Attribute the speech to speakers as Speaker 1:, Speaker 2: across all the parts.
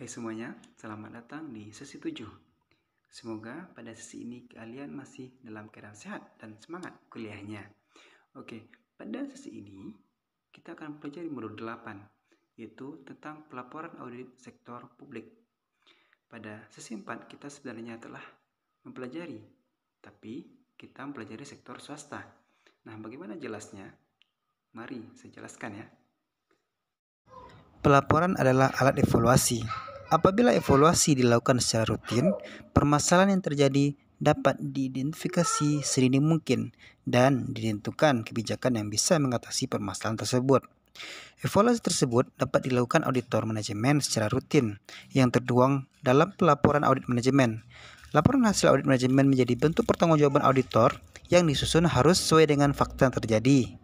Speaker 1: Hai semuanya, selamat datang di sesi 7. Semoga pada sesi ini kalian masih dalam keadaan sehat dan semangat kuliahnya. Oke, pada sesi ini kita akan pelajari modul 8, yaitu tentang pelaporan audit sektor publik. Pada sesi 4 kita sebenarnya telah mempelajari, tapi kita mempelajari sektor swasta. Nah, bagaimana jelasnya? Mari saya jelaskan ya.
Speaker 2: Pelaporan adalah alat evaluasi. Apabila evaluasi dilakukan secara rutin, permasalahan yang terjadi dapat diidentifikasi sedini mungkin dan ditentukan kebijakan yang bisa mengatasi permasalahan tersebut. Evaluasi tersebut dapat dilakukan auditor manajemen secara rutin yang tertuang dalam pelaporan audit manajemen. Laporan hasil audit manajemen menjadi bentuk pertanggungjawaban auditor yang disusun harus sesuai dengan fakta yang terjadi.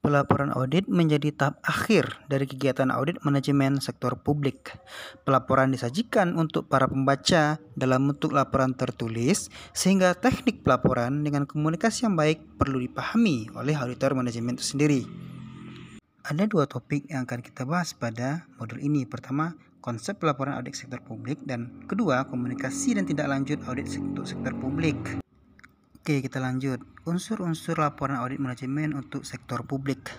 Speaker 2: Pelaporan audit menjadi tahap akhir dari kegiatan audit manajemen sektor publik. Pelaporan disajikan untuk para pembaca dalam bentuk laporan tertulis, sehingga teknik pelaporan dengan komunikasi yang baik perlu dipahami oleh auditor manajemen itu sendiri. Ada dua topik yang akan kita bahas pada modul ini. Pertama, konsep pelaporan audit sektor publik, dan kedua, komunikasi dan tindak lanjut audit untuk sektor publik. Oke, kita lanjut. Unsur-unsur laporan audit manajemen untuk sektor publik.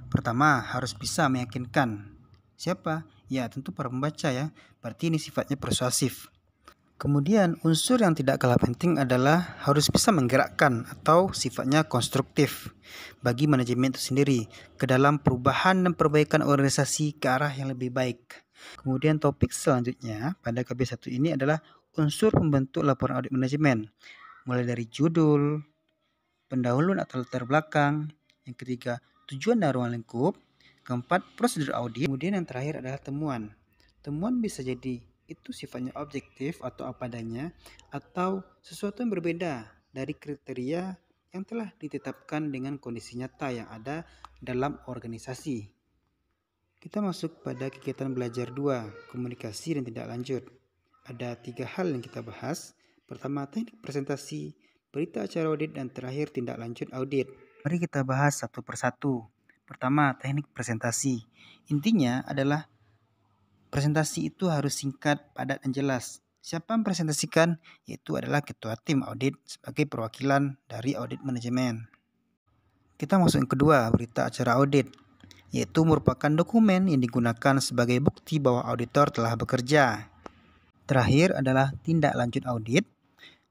Speaker 2: Pertama, harus bisa meyakinkan. Siapa? Ya, tentu para pembaca ya. Berarti ini sifatnya persuasif. Kemudian, unsur yang tidak kalah penting adalah harus bisa menggerakkan atau sifatnya konstruktif bagi manajemen itu sendiri ke dalam perubahan dan perbaikan organisasi ke arah yang lebih baik. Kemudian topik selanjutnya pada KB1 ini adalah unsur pembentuk laporan audit manajemen. Mulai dari judul, pendahuluan atau latar belakang, yang ketiga tujuan dan ruang lingkup, keempat prosedur audit, kemudian yang terakhir adalah temuan. Temuan bisa jadi itu sifatnya objektif atau apa adanya, atau sesuatu yang berbeda dari kriteria yang telah ditetapkan dengan kondisi nyata yang ada dalam organisasi. Kita masuk pada kegiatan belajar 2, komunikasi dan tindak lanjut. Ada 3 hal yang kita bahas. Pertama, teknik presentasi, berita acara audit, dan terakhir tindak lanjut audit. Mari kita bahas satu persatu. Pertama, teknik presentasi. Intinya adalah presentasi itu harus singkat, padat, dan jelas. Siapa yang presentasikan? Yaitu adalah ketua tim audit sebagai perwakilan dari audit manajemen. Kita masuk yang kedua, berita acara audit, yaitu merupakan dokumen yang digunakan sebagai bukti bahwa auditor telah bekerja. Terakhir adalah tindak lanjut audit,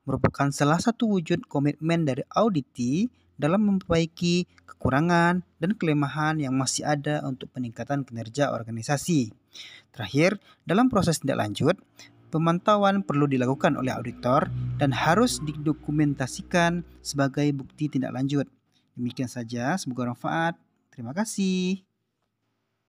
Speaker 2: merupakan salah satu wujud komitmen dari auditi dalam memperbaiki kekurangan dan kelemahan yang masih ada untuk peningkatan kinerja organisasi. Terakhir, dalam proses tindak lanjut, pemantauan perlu dilakukan oleh auditor dan harus didokumentasikan sebagai bukti tindak lanjut. Demikian saja, semoga bermanfaat. Terima kasih.